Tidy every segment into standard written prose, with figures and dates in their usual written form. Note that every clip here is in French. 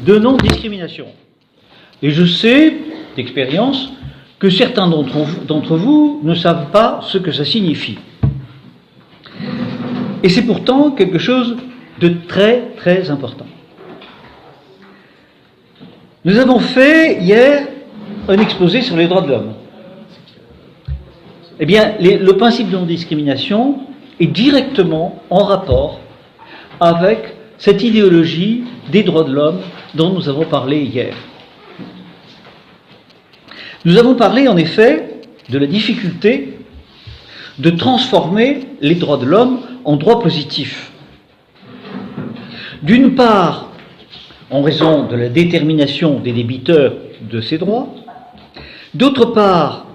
de non-discrimination. Et je sais, d'expérience, que certains d'entre vous ne savent pas ce que ça signifie. Et c'est pourtant quelque chose de très, très important. Nous avons fait hier un exposé sur les droits de l'homme. Eh bien, le principe de non-discrimination est directement en rapport avec cette idéologie des droits de l'homme dont nous avons parlé hier. Nous avons parlé en effet de la difficulté de transformer les droits de l'homme en droits positifs. D'une part, en raison de la détermination des débiteurs de ces droits, d'autre part,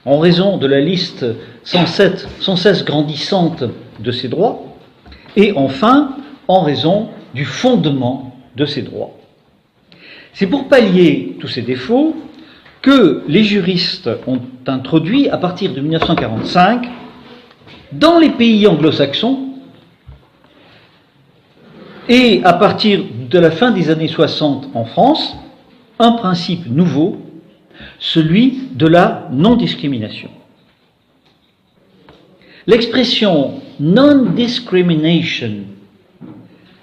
en raison de la liste sans cesse grandissante de ces droits, et enfin, en raison du fondement de ces droits. C'est pour pallier tous ces défauts que les juristes ont introduit, à partir de 1945, dans les pays anglo-saxons, et à partir de la fin des années 60 en France, un principe nouveau, celui de la non-discrimination. L'expression non-discrimination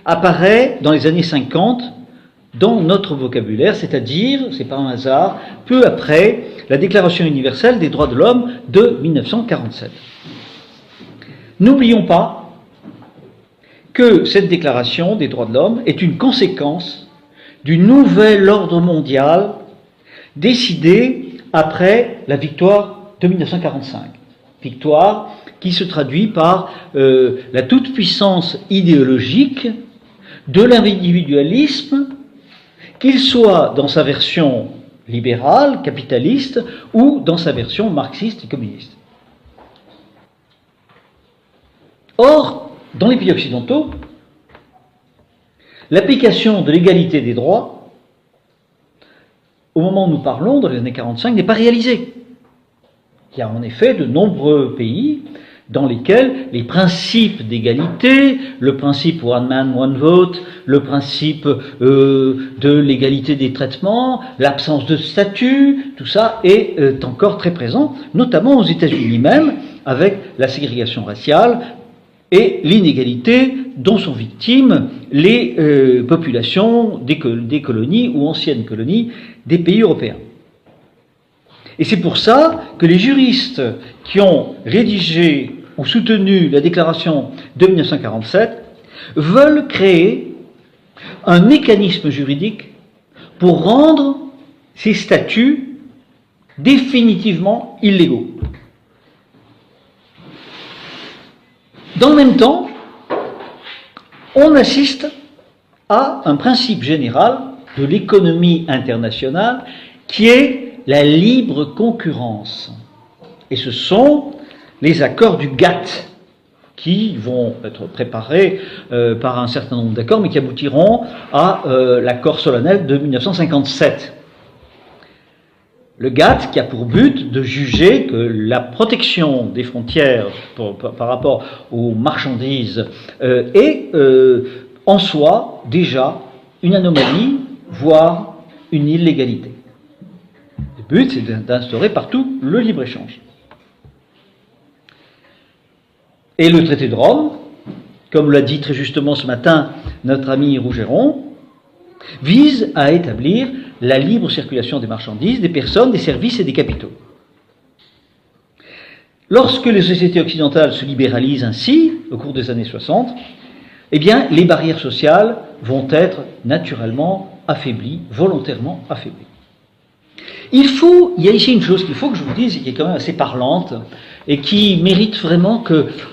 apparaît dans les années 50 dans notre vocabulaire, c'est-à-dire, c'est pas un hasard, peu après la Déclaration universelle des droits de l'homme de 1947. N'oublions pas que cette Déclaration des droits de l'homme est une conséquence du nouvel ordre mondial décidé après la victoire de 1945. Victoire qui se traduit par la toute-puissance idéologique de l'individualisme, qu'il soit dans sa version libérale, capitaliste, ou dans sa version marxiste et communiste. Or, dans les pays occidentaux, l'application de l'égalité des droits, au moment où nous parlons, dans les années 45, n'est pas réalisée. Il y a en effet de nombreux pays dans lesquels les principes d'égalité, le principe one man, one vote, le principe de l'égalité des traitements, l'absence de statut, tout ça est encore très présent, notamment aux États-Unis même, avec la ségrégation raciale et l'inégalité dont sont victimes les populations des colonies ou anciennes colonies des pays européens. Et c'est pour ça que les juristes qui ont rédigé ou soutenu la déclaration de 1947 veulent créer un mécanisme juridique pour rendre ces statuts définitivement illégaux. Dans le même temps, on assiste à un principe général de l'économie internationale qui est la libre concurrence. Et ce sont les accords du GATT qui vont être préparés par un certain nombre d'accords, mais qui aboutiront à l'accord solennel de 1957. Le GATT qui a pour but de juger que la protection des frontières par rapport aux marchandises est en soi déjà une anomalie, voire une illégalité. Le but, c'est d'instaurer partout le libre-échange. Et le traité de Rome, comme l'a dit très justement ce matin notre ami Rougeron, vise à établir la libre circulation des marchandises, des personnes, des services et des capitaux. Lorsque les sociétés occidentales se libéralisent ainsi, au cours des années 60, eh bien, les barrières sociales vont être naturellement affaiblies, volontairement affaiblies. Il y a ici une chose qu'il faut que je vous dise, qui est quand même assez parlante, et qui mérite vraiment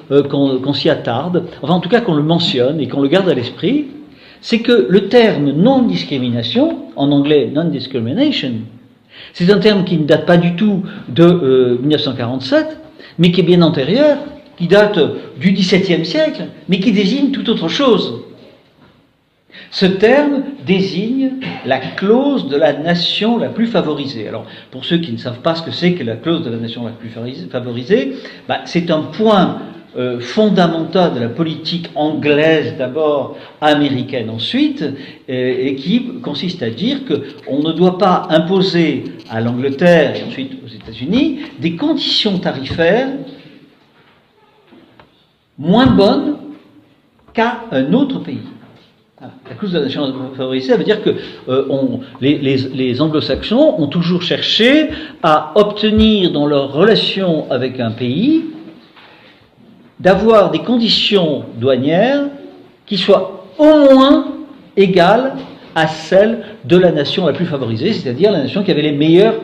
qu'on s'y attarde, enfin en tout cas qu'on le mentionne et qu'on le garde à l'esprit, c'est que le terme non-discrimination, en anglais non-discrimination, c'est un terme qui ne date pas du tout de 1947, mais qui est bien antérieur, qui date du XVIIe siècle, mais qui désigne tout autre chose. Ce terme désigne la clause de la nation la plus favorisée. Alors, pour ceux qui ne savent pas ce que c'est que la clause de la nation la plus favorisée, c'est un point fondamentale de la politique anglaise d'abord, américaine ensuite, et qui consiste à dire qu'on ne doit pas imposer à l'Angleterre et ensuite aux États-Unis des conditions tarifaires moins bonnes qu'à un autre pays. La clause de la nation favorisée, ça veut dire que les anglo-saxons ont toujours cherché à obtenir dans leur relation avec un pays d'avoir des conditions douanières qui soient au moins égales à celles de la nation la plus favorisée, c'est-à-dire la nation qui avait les meilleurs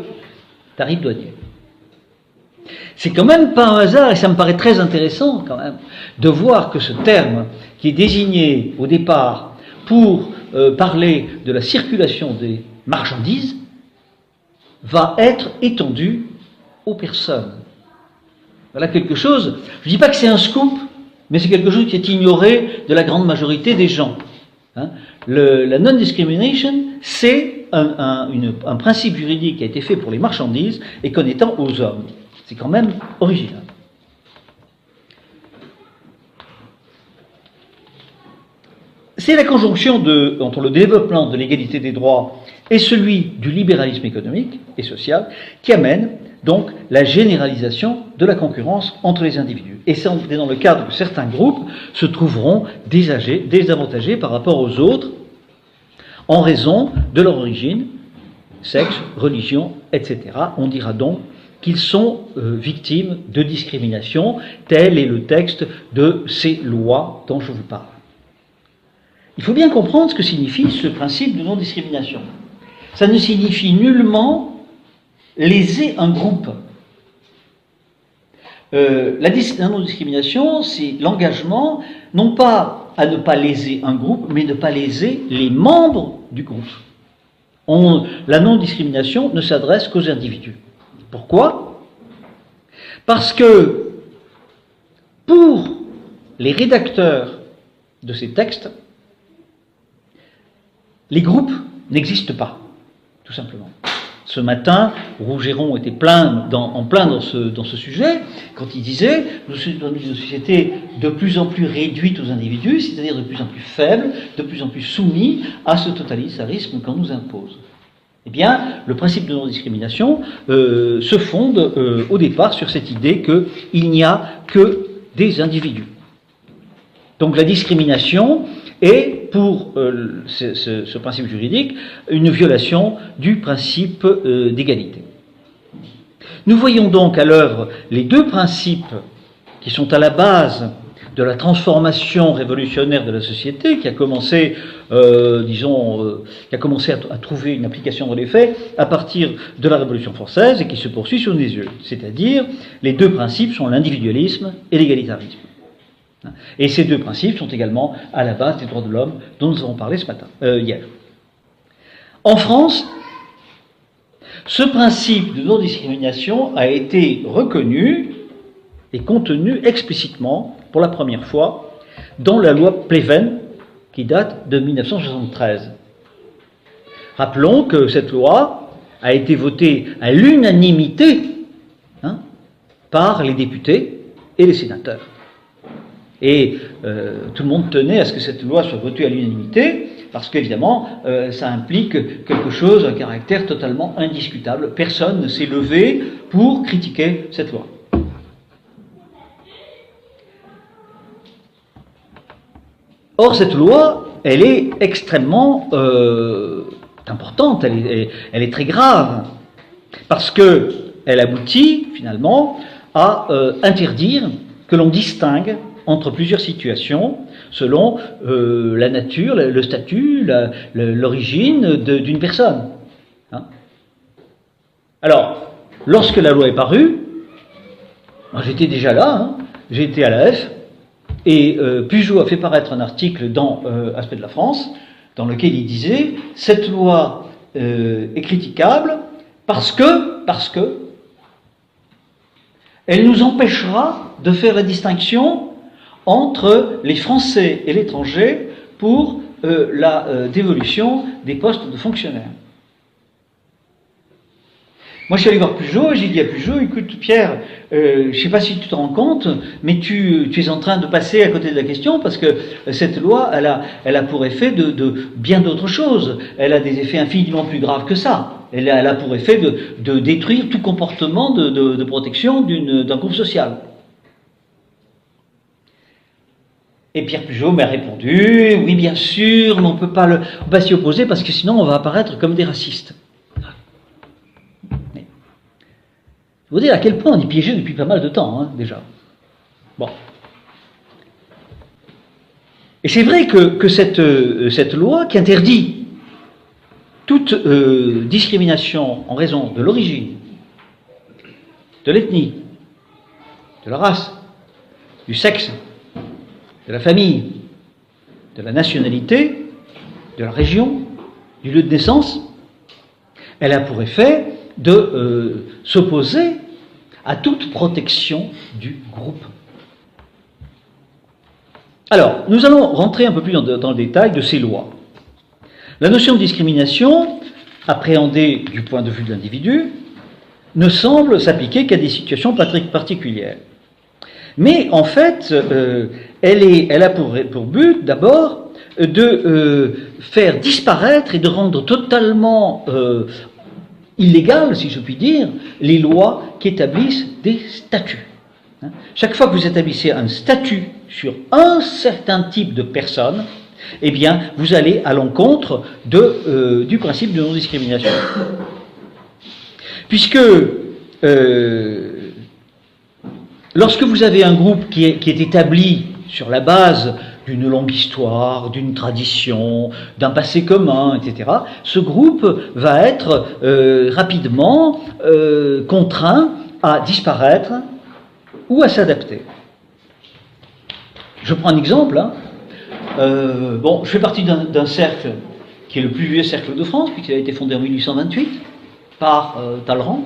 tarifs douaniers. C'est quand même pas un hasard, et ça me paraît très intéressant quand même, de voir que ce terme qui est désigné au départ pour parler de la circulation des marchandises va être étendu aux personnes. Voilà quelque chose, je ne dis pas que c'est un scoop, mais c'est quelque chose qui est ignoré de la grande majorité des gens. Hein. La non-discrimination, c'est un principe juridique qui a été fait pour les marchandises et qu'on étend aux hommes. C'est quand même original. C'est la conjonction entre le développement de l'égalité des droits et celui du libéralisme économique et social qui amène donc la généralisation de la concurrence entre les individus. Et c'est dans le cadre que certains groupes se trouveront désavantagés par rapport aux autres en raison de leur origine, sexe, religion, etc. On dira donc qu'ils sont victimes de discrimination, tel est le texte de ces lois dont je vous parle. Il faut bien comprendre ce que signifie ce principe de non-discrimination. Ça ne signifie nullement léser un groupe. La non-discrimination, c'est l'engagement, non pas à ne pas léser un groupe, mais ne pas léser les membres du groupe. La non-discrimination ne s'adresse qu'aux individus. Pourquoi ? Parce que pour les rédacteurs de ces textes, les groupes n'existent pas, tout simplement. Ce matin, Rougeron était en plein dans ce sujet, quand il disait « Nous sommes dans une société de plus en plus réduite aux individus, c'est-à-dire de plus en plus faible, de plus en plus soumis à ce totalitarisme qu'on nous impose. » Eh bien, le principe de non-discrimination se fonde au départ sur cette idée qu'il n'y a que des individus. Donc la discrimination est, pour ce principe juridique, une violation du principe d'égalité. Nous voyons donc à l'œuvre les deux principes qui sont à la base de la transformation révolutionnaire de la société, qui a commencé, à trouver une application dans les faits à partir de la Révolution française et qui se poursuit sous nos yeux. C'est-à-dire, les deux principes sont l'individualisme et l'égalitarisme. Et ces deux principes sont également à la base des droits de l'homme dont nous avons parlé hier. En France, ce principe de non-discrimination a été reconnu et contenu explicitement pour la première fois dans la loi Pleven qui date de 1973. Rappelons que cette loi a été votée à l'unanimité par les députés et les sénateurs. Et tout le monde tenait à ce que cette loi soit votée à l'unanimité, parce qu'évidemment, ça implique quelque chose, un caractère totalement indiscutable. Personne ne s'est levé pour critiquer cette loi. Or, cette loi, elle est extrêmement importante, elle est très grave, parce qu'elle aboutit, finalement, à interdire que l'on distingue entre plusieurs situations, selon la nature, le statut, l'origine d'une personne. Alors, lorsque la loi est parue, moi j'étais déjà là, j'ai été à l'AF, et Pujol a fait paraître un article dans Aspect de la France, dans lequel il disait « Cette loi est critiquable parce que elle nous empêchera de faire la distinction entre les Français et l'étranger pour la dévolution des postes de fonctionnaires. » Moi, je suis allé voir Pujol, j'ai dit à Pujol, écoute Pierre, je ne sais pas si tu te rends compte, mais tu es en train de passer à côté de la question parce que cette loi, elle a pour effet de bien d'autres choses. Elle a des effets infiniment plus graves que ça. Elle a pour effet de détruire tout comportement de protection d'un groupe social. Et Pierre Pujol m'a répondu, oui bien sûr, mais on ne peut pas s'y opposer parce que sinon on va apparaître comme des racistes. Je vous dire à quel point on est piégé depuis pas mal de temps, hein, déjà. Bon. Et c'est vrai que cette loi qui interdit toute discrimination en raison de l'origine, de l'ethnie, de la race, du sexe, de la famille, de la nationalité, de la région, du lieu de naissance, elle a pour effet de s'opposer à toute protection du groupe. Alors, nous allons rentrer un peu plus dans le détail de ces lois. La notion de discrimination, appréhendée du point de vue de l'individu, ne semble s'appliquer qu'à des situations particulières. Mais en fait, elle a pour but d'abord de faire disparaître et de rendre totalement illégales, si je puis dire, les lois qui établissent des statuts. Chaque fois que vous établissez un statut sur un certain type de personne, eh bien, vous allez à l'encontre du principe de non-discrimination. Puisque lorsque vous avez un groupe qui est établi sur la base d'une longue histoire, d'une tradition, d'un passé commun, etc., ce groupe va être rapidement contraint à disparaître ou à s'adapter. Je prends un exemple. Bon, je fais partie d'un cercle qui est le plus vieux cercle de France, puisqu'il a été fondé en 1828 par Talleyrand,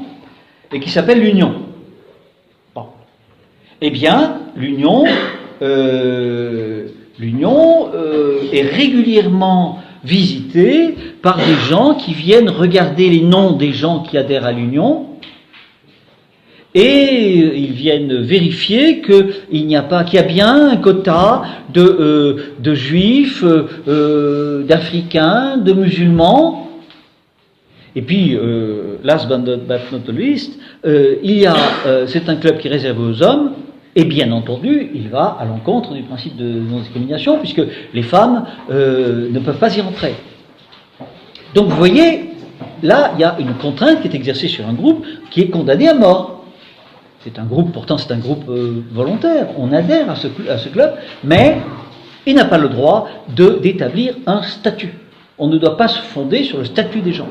et qui s'appelle l'Union. Bon. Eh bien, l'Union est régulièrement visitée par des gens qui viennent regarder les noms des gens qui adhèrent à l'Union, et ils viennent vérifier qu'il y a bien un quota de juifs, d'africains, de musulmans. Et puis, last but not least, c'est un club qui est réservé aux hommes, et bien entendu, il va à l'encontre du principe de non-discrimination, puisque les femmes ne peuvent pas y rentrer. Donc vous voyez, là, il y a une contrainte qui est exercée sur un groupe qui est condamné à mort. Pourtant c'est un groupe volontaire, on adhère à ce club, mais il n'a pas le droit d'établir un statut. On ne doit pas se fonder sur le statut des gens.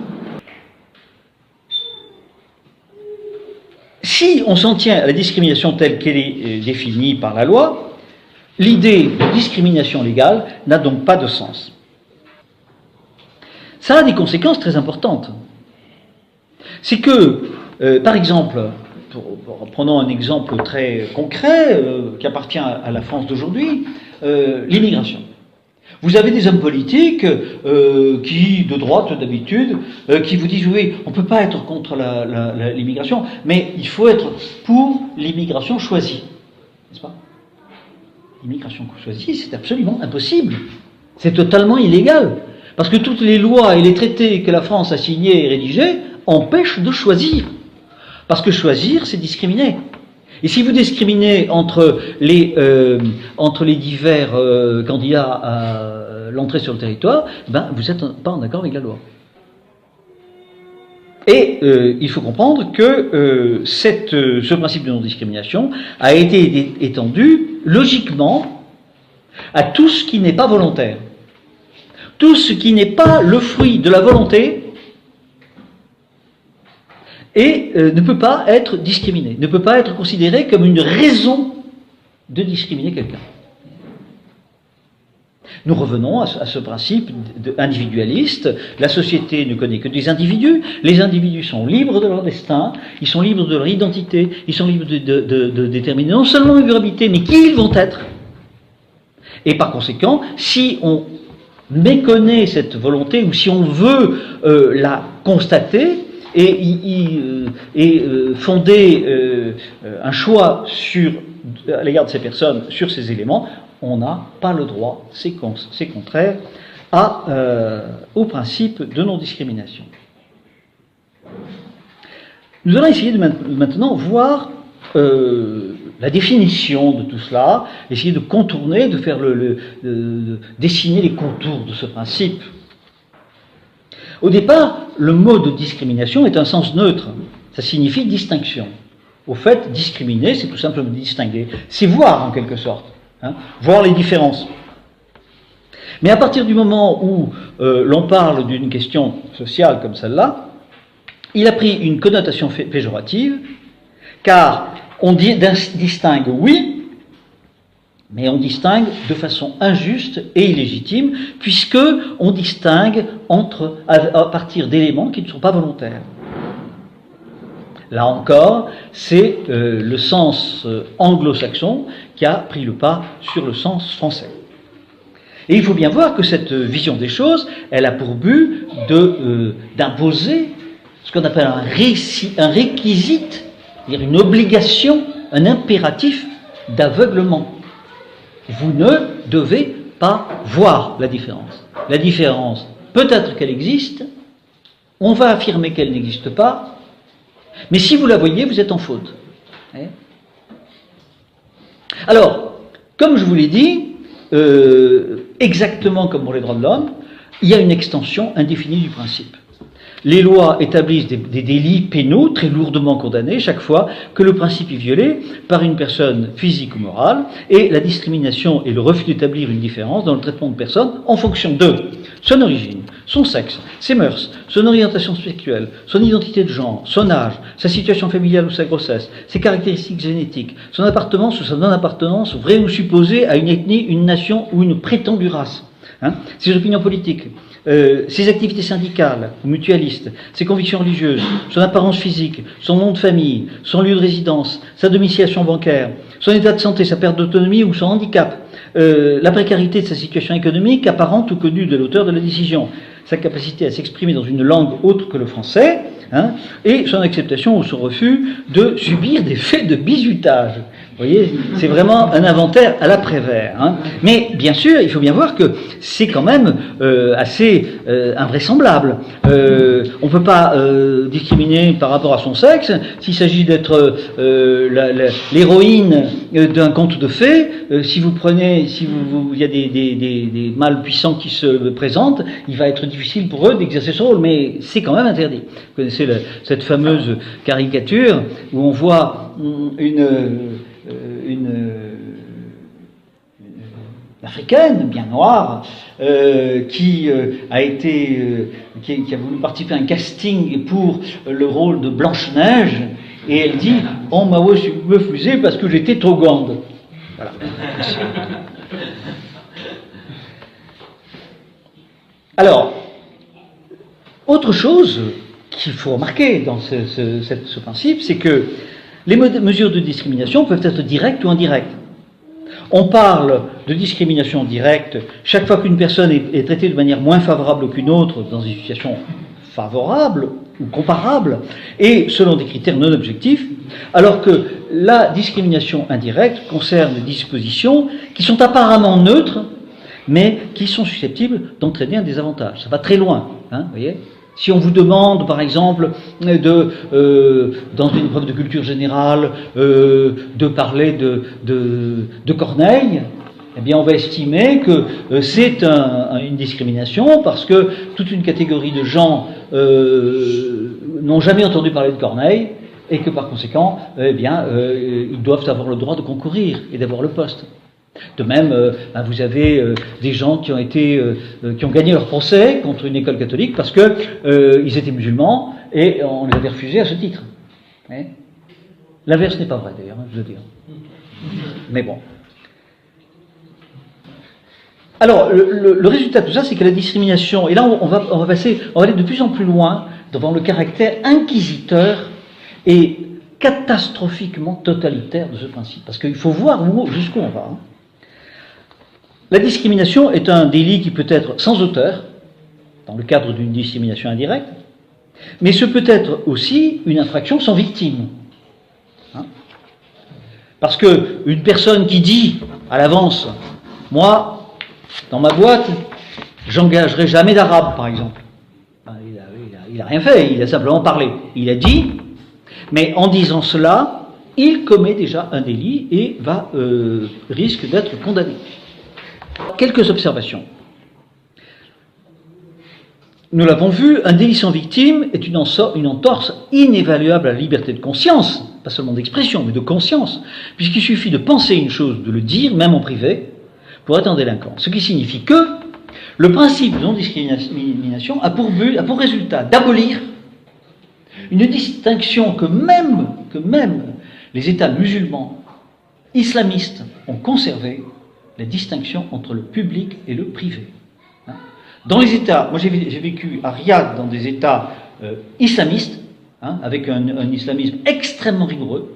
Si on s'en tient à la discrimination telle qu'elle est définie par la loi, l'idée de discrimination légale n'a donc pas de sens. Ça a des conséquences très importantes. C'est que, par exemple, prenons un exemple très concret qui appartient à la France d'aujourd'hui, l'immigration. Vous avez des hommes politiques qui, de droite d'habitude, qui vous disent oui, on ne peut pas être contre l'immigration, mais il faut être pour l'immigration choisie. N'est-ce pas? L'immigration choisie, c'est absolument impossible. C'est totalement illégal. Parce que toutes les lois et les traités que la France a signés et rédigés empêchent de choisir. Parce que choisir, c'est discriminer. Et si vous discriminez entre les divers candidats à l'entrée sur le territoire, ben, vous n'êtes pas en accord avec la loi. Et il faut comprendre que ce principe de non-discrimination a été étendu logiquement à tout ce qui n'est pas volontaire. Tout ce qui n'est pas le fruit de la volonté et ne peut pas être discriminé, ne peut pas être considéré comme une raison de discriminer quelqu'un. Nous revenons à ce principe individualiste. La société ne connaît que des individus. Les individus sont libres de leur destin, ils sont libres de leur identité, ils sont libres de déterminer non seulement leur durabilité, mais qui ils vont être. Et par conséquent, si on méconnaît cette volonté, ou si on veut la constater, et fonder un choix à l'égard de ces personnes sur ces éléments, on n'a pas le droit, c'est contraire au principe de non-discrimination. Nous allons essayer de maintenant voir la définition de tout cela, essayer de contourner, de faire de dessiner les contours de ce principe. Au départ, le mot de discrimination est un sens neutre. Ça signifie distinction. Au fait, discriminer, c'est tout simplement distinguer. C'est voir, en quelque sorte. Voir les différences. Mais à partir du moment où l'on parle d'une question sociale comme celle-là, il a pris une connotation péjorative, car on distingue, oui, mais on distingue de façon injuste et illégitime, puisque on distingue à partir d'éléments qui ne sont pas volontaires. Là encore, c'est le sens anglo-saxon qui a pris le pas sur le sens français. Et il faut bien voir que cette vision des choses, elle a pour but d'imposer ce qu'on appelle un réquisite, c'est-à-dire une obligation, un impératif d'aveuglement. Vous ne devez pas voir la différence. La différence, peut-être qu'elle existe, on va affirmer qu'elle n'existe pas, mais si vous la voyez, vous êtes en faute. Alors, comme je vous l'ai dit, exactement comme pour les droits de l'homme, il y a une extension indéfinie du principe. Les lois établissent des délits pénaux très lourdement condamnés chaque fois que le principe est violé par une personne physique ou morale, et la discrimination est le refus d'établir une différence dans le traitement de personnes en fonction de son origine, son sexe, ses mœurs, son orientation sexuelle, son identité de genre, son âge, sa situation familiale ou sa grossesse, ses caractéristiques génétiques, son appartenance ou sa non-appartenance, vraie ou supposée, à une ethnie, une nation ou une prétendue race, ses opinions politiques, ses activités syndicales ou mutualistes, ses convictions religieuses, son apparence physique, son nom de famille, son lieu de résidence, sa domiciliation bancaire, son état de santé, sa perte d'autonomie ou son handicap, la précarité de sa situation économique apparente ou connue de l'auteur de la décision, sa capacité à s'exprimer dans une langue autre que le français, et son acceptation ou son refus de subir des faits de bizutage. Vous voyez, c'est vraiment un inventaire à l'après-vert. Mais bien sûr, il faut bien voir que c'est quand même assez invraisemblable. On ne peut pas discriminer par rapport à son sexe. S'il s'agit d'être l'héroïne d'un conte de fées, si il y a des mâles puissants qui se présentent, il va être difficile pour eux d'exercer ce rôle, mais c'est quand même interdit. Vous connaissez cette fameuse caricature où on voit une africaine, bien noire, qui a voulu participer à un casting pour le rôle de Blanche-Neige, et elle dit « On m'a refusé parce que j'étais trop grande ». Voilà. Alors, autre chose qu'il faut remarquer dans ce principe, c'est que les mesures de discrimination peuvent être directes ou indirectes. On parle de discrimination directe chaque fois qu'une personne est traitée de manière moins favorable qu'une autre dans une situation favorable ou comparable, et selon des critères non objectifs, alors que la discrimination indirecte concerne des dispositions qui sont apparemment neutres, mais qui sont susceptibles d'entraîner un désavantage. Ça va très loin, vous voyez ? Si on vous demande, par exemple, dans une épreuve de culture générale, de parler de Corneille, eh bien, on va estimer que c'est une discrimination parce que toute une catégorie de gens n'ont jamais entendu parler de Corneille et que, par conséquent, ils doivent avoir le droit de concourir et d'avoir le poste. De même, vous avez des gens qui ont gagné leur procès contre une école catholique parce que ils étaient musulmans et on les avait refusés à ce titre. L'inverse n'est pas vrai d'ailleurs, je veux dire. Mais bon. Alors, le résultat de tout ça, c'est que la discrimination, et là on va aller de plus en plus loin devant le caractère inquisiteur et catastrophiquement totalitaire de ce principe, parce qu'il faut voir jusqu'où on va. La discrimination est un délit qui peut être sans auteur, dans le cadre d'une discrimination indirecte, Mais ce peut être aussi une infraction sans victime. Hein? Parce qu'une personne qui dit à l'avance, moi, dans ma boîte, j'engagerai jamais d'arabe, par exemple. Il n'a rien fait, il a simplement parlé. Il a dit, mais en disant cela, il commet déjà un délit et risque d'être condamné. Quelques observations. Nous l'avons vu, un délit sans victime est une entorse inévaluable à la liberté de conscience, pas seulement d'expression, mais de conscience, puisqu'il suffit de penser une chose, de le dire, même en privé, pour être un délinquant. Ce qui signifie que le principe de non-discrimination a pour résultat d'abolir une distinction que même les États musulmans islamistes ont conservé, la distinction entre le public et le privé. Dans les États, moi j'ai vécu à Riyad dans des États islamistes, avec un islamisme extrêmement rigoureux,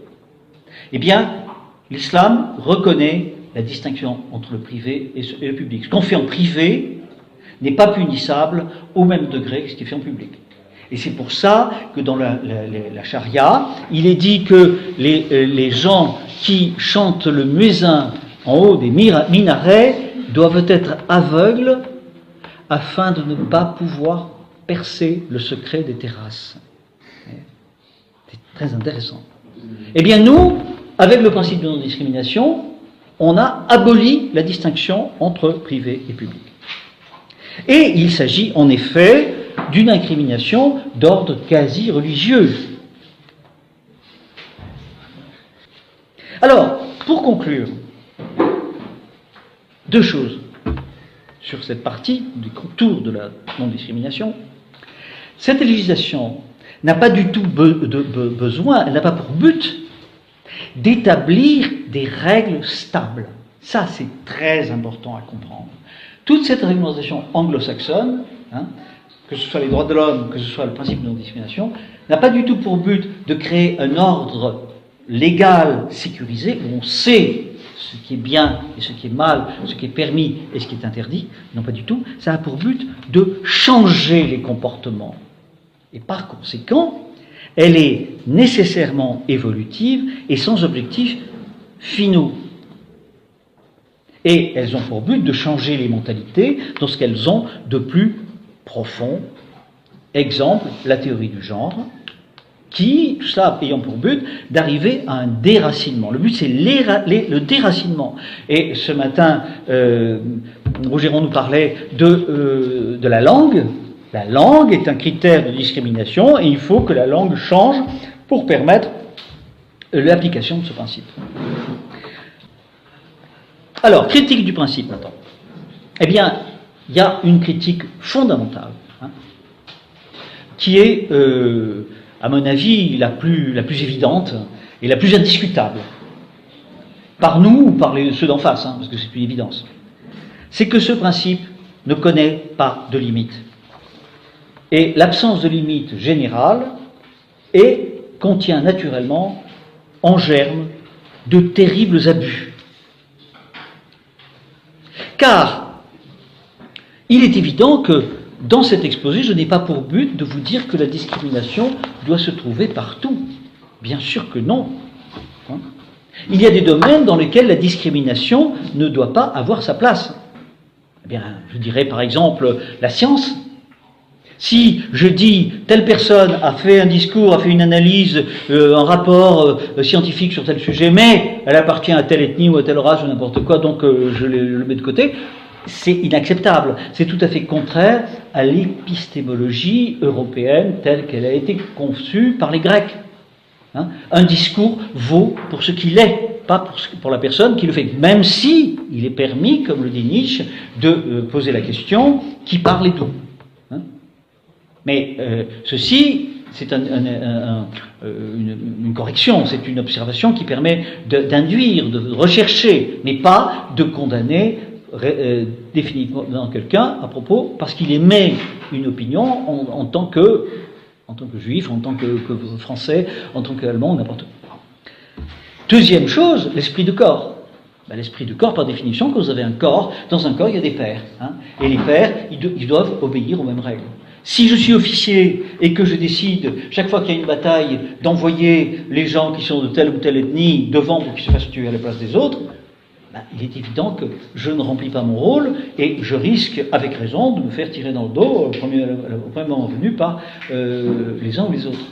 eh bien, l'islam reconnaît la distinction entre le privé et le public. Ce qu'on fait en privé n'est pas punissable au même degré que ce qui est fait en public. Et c'est pour ça que dans la charia, il est dit que les gens qui chantent le muezzin en haut des minarets doivent être aveugles afin de ne pas pouvoir percer le secret des terrasses. C'est très intéressant. Eh bien nous, avec le principe de non-discrimination, on a aboli la distinction entre privé et public. Et il s'agit en effet d'une incrimination d'ordre quasi religieux. Alors, pour conclure, deux choses sur cette partie du contour de la non-discrimination. Cette législation n'a pas du tout besoin, elle n'a pas pour but d'établir des règles stables. Ça, c'est très important à comprendre. Toute cette réglementation anglo-saxonne, que ce soit les droits de l'homme, que ce soit le principe de non-discrimination, n'a pas du tout pour but de créer un ordre légal sécurisé où on sait ce qui est bien et ce qui est mal, ce qui est permis et ce qui est interdit. Non, pas du tout. Ça a pour but de changer les comportements. Et par conséquent, elle est nécessairement évolutive et sans objectifs finaux. Et elles ont pour but de changer les mentalités dans ce qu'elles ont de plus profond. Exemple, la théorie du genre, qui, tout ça ayant pour but d'arriver à un déracinement. Le but, c'est le déracinement. Et ce matin, Roger nous parlait de la langue. La langue est un critère de discrimination et il faut que la langue change pour permettre l'application de ce principe. Alors, critique du principe maintenant. Eh bien, il y a une critique fondamentale, qui est, à mon avis, la plus évidente et la plus indiscutable. Par nous ou par ceux d'en face, parce que c'est une évidence. C'est que ce principe ne connaît pas de limite. Et l'absence de limite générale contient naturellement en germe de terribles abus. Car il est évident que dans cet exposé, je n'ai pas pour but de vous dire que la discrimination doit se trouver partout. Bien sûr que non. Il y a des domaines dans lesquels la discrimination ne doit pas avoir sa place. Eh bien, je dirais par exemple la science. Si je dis telle personne a fait un discours, a fait une analyse, un rapport scientifique sur tel sujet, mais elle appartient à telle ethnie ou à telle race ou n'importe quoi, donc je le mets de côté, c'est inacceptable. C'est tout à fait contraire à l'épistémologie européenne telle qu'elle a été conçue par les Grecs. Un discours vaut pour ce qu'il est, pas pour la personne qui le fait. Même si il est permis, comme le dit Nietzsche, de poser la question qui parle et tout. Mais ceci, c'est une correction, c'est une observation qui permet d'induire, de rechercher, mais pas de condamner définitivement quelqu'un à propos, parce qu'il émet une opinion en tant que juif, en tant que français, en tant qu'allemand, n'importe quoi. Deuxième chose, l'esprit de corps. L'esprit de corps, par définition, quand vous avez un corps, dans un corps, il y a des pairs. Et les pairs, ils doivent obéir aux mêmes règles. Si je suis officier et que je décide, chaque fois qu'il y a une bataille, d'envoyer les gens qui sont de telle ou telle ethnie devant pour qu'ils se fassent tuer à la place des autres, ben, il est évident que je ne remplis pas mon rôle et je risque, avec raison, de me faire tirer dans le dos au premier moment venu par les uns ou les autres.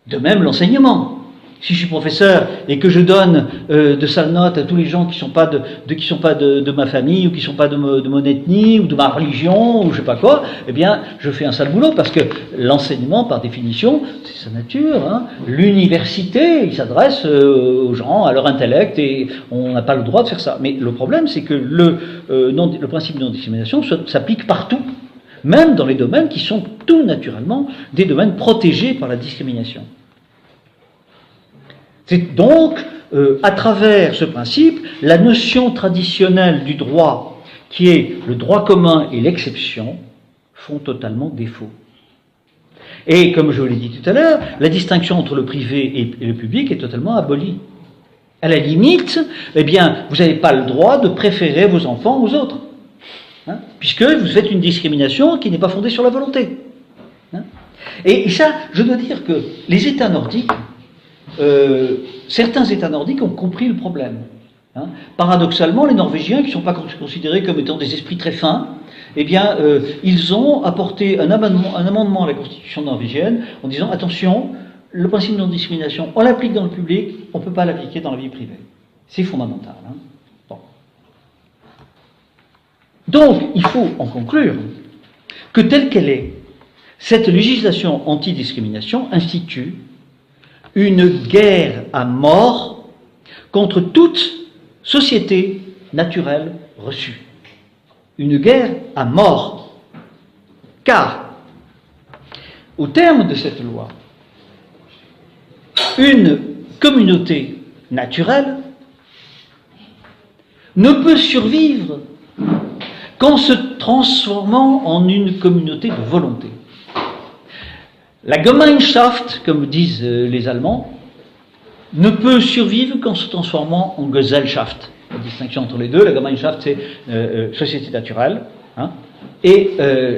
De même, l'enseignement. Si je suis professeur et que je donne de sales notes à tous les gens qui ne sont pas de ma famille ou qui ne sont pas de mon ethnie ou de ma religion ou je ne sais pas quoi, eh bien, je fais un sale boulot parce que l'enseignement, par définition, c'est sa nature. Hein. L'université, il s'adresse aux gens, à leur intellect et on n'a pas le droit de faire ça. Mais le problème, c'est que le principe de non-discrimination s'applique partout, même dans les domaines qui sont tout naturellement des domaines protégés par la discrimination. C'est donc, à travers ce principe, la notion traditionnelle du droit, qui est le droit commun et l'exception, font totalement défaut. Et comme je vous l'ai dit tout à l'heure, la distinction entre le privé et le public est totalement abolie. À la limite, eh bien, vous n'avez pas le droit de préférer vos enfants aux autres, hein, puisque vous faites une discrimination qui n'est pas fondée sur la volonté. Hein. Et ça, je dois dire que les États nordiques, certains États nordiques ont compris le problème. Hein. Paradoxalement, les Norvégiens, qui ne sont pas considérés comme étant des esprits très fins, eh bien, ils ont apporté un amendement à la Constitution norvégienne en disant attention, le principe de non-discrimination, on l'applique dans le public, on ne peut pas l'appliquer dans la vie privée. C'est fondamental. Hein. Bon. Donc, il faut en conclure que telle qu'elle est, cette législation anti-discrimination institue une guerre à mort contre toute société naturelle reçue. Une guerre à mort. Car, au terme de cette loi, une communauté naturelle ne peut survivre qu'en se transformant en une communauté de volonté. La Gemeinschaft, comme disent les Allemands, ne peut survivre qu'en se transformant en Gesellschaft. La distinction entre les deux, la Gemeinschaft c'est société naturelle, hein, et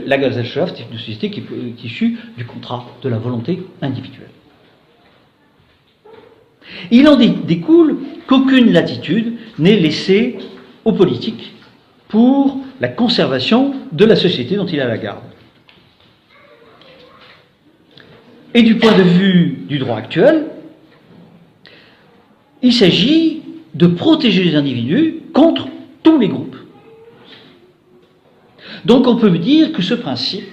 la Gesellschaft c'est une société qui est issue du contrat de la volonté individuelle. Il en découle qu'aucune latitude n'est laissée aux politiques pour la conservation de la société dont il a la garde. Et du point de vue du droit actuel, il s'agit de protéger les individus contre tous les groupes. Donc on peut dire que ce principe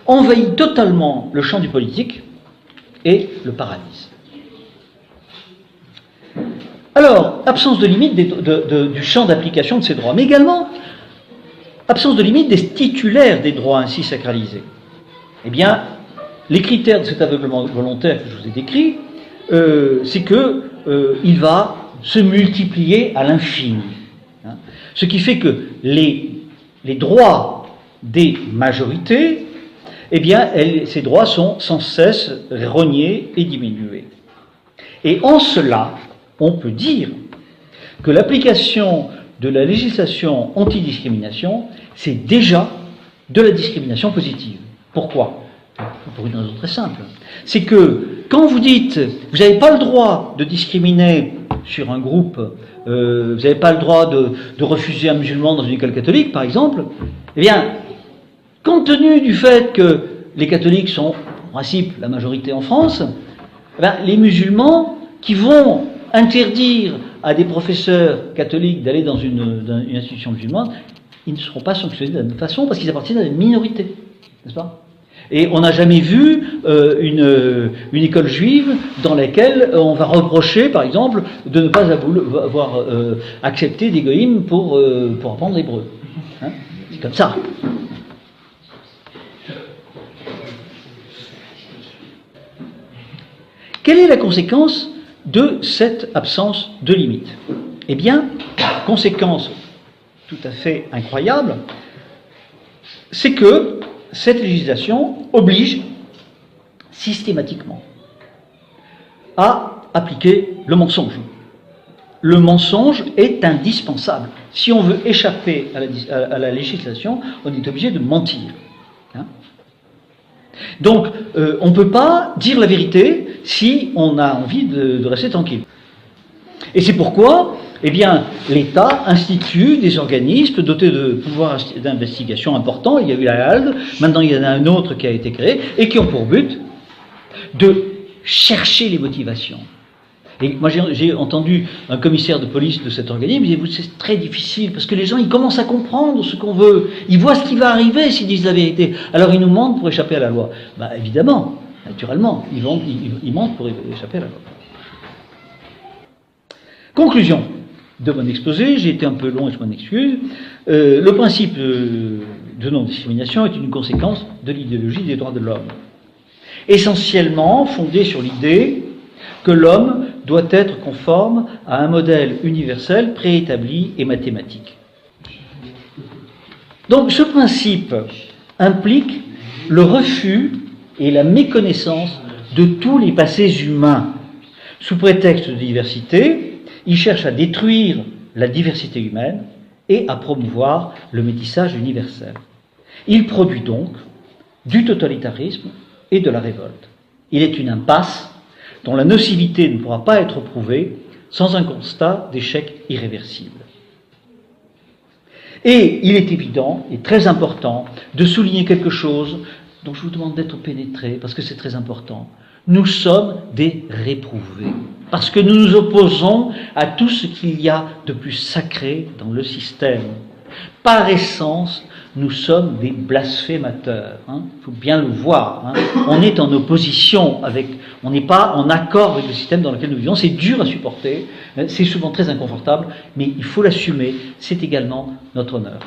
envahit totalement le champ du politique et le paralyse. Alors, absence de limite du champ d'application de ces droits, mais également absence de limite des titulaires des droits ainsi sacralisés. Eh bien, les critères de cet aveuglement volontaire que je vous ai décrit, c'est qu'il va se multiplier à l'infini. Hein. Ce qui fait que les droits des majorités, eh bien, ces droits sont sans cesse rognés et diminués. Et en cela, on peut dire que l'application de la législation anti-discrimination, c'est déjà de la discrimination positive. Pourquoi ? Pour une raison très simple. C'est que quand vous dites vous n'avez pas le droit de discriminer sur un groupe, vous n'avez pas le droit de refuser un musulman dans une école catholique, par exemple, eh bien, compte tenu du fait que les catholiques sont, en principe, la majorité en France, eh bien, les musulmans qui vont interdire à des professeurs catholiques d'aller dans une institution musulmane, ils ne seront pas sanctionnés de la même façon parce qu'ils appartiennent à une minorité, n'est-ce pas ? Et on n'a jamais vu une école juive dans laquelle on va reprocher, par exemple, de ne pas avoir accepté des goïms pour apprendre l'hébreu. Hein ? C'est comme ça. Quelle est la conséquence de cette absence de limite ? Eh bien, conséquence tout à fait incroyable, c'est que cette législation oblige systématiquement à appliquer le mensonge. Le mensonge est indispensable. Si on veut échapper à la législation, on est obligé de mentir. Hein. Donc, on ne peut pas dire la vérité si on a envie de rester tranquille. Et c'est pourquoi, eh bien, l'État institue des organismes dotés de pouvoirs d'investigation importants. Il y a eu la HALD, maintenant il y en a un autre qui a été créé, et qui ont pour but de chercher les motivations. Et moi j'ai entendu un commissaire de police de cet organisme, il dit c'est très difficile, parce que les gens ils commencent à comprendre ce qu'on veut, ils voient ce qui va arriver s'ils disent la vérité, alors ils nous mentent pour échapper à la loi. Ben, évidemment, naturellement, ils mentent pour échapper à la loi. Conclusion de mon exposé, j'ai été un peu long et je m'en excuse. Le principe de non-discrimination est une conséquence de l'idéologie des droits de l'homme, essentiellement fondée sur l'idée que l'homme doit être conforme à un modèle universel préétabli et mathématique. Donc ce principe implique le refus et la méconnaissance de tous les passés humains. Sous prétexte de diversité, il cherche à détruire la diversité humaine et à promouvoir le métissage universel. Il produit donc du totalitarisme et de la révolte. Il est une impasse dont la nocivité ne pourra pas être prouvée sans un constat d'échec irréversible. Et il est évident et très important de souligner quelque chose dont je vous demande d'être pénétré, parce que c'est très important. Nous sommes des réprouvés, parce que nous nous opposons à tout ce qu'il y a de plus sacré dans le système. Par essence, nous sommes des blasphémateurs. Il faut bien le voir. On est en opposition on n'est pas en accord avec le système dans lequel nous vivons. C'est dur à supporter, c'est souvent très inconfortable, mais il faut l'assumer. C'est également notre honneur.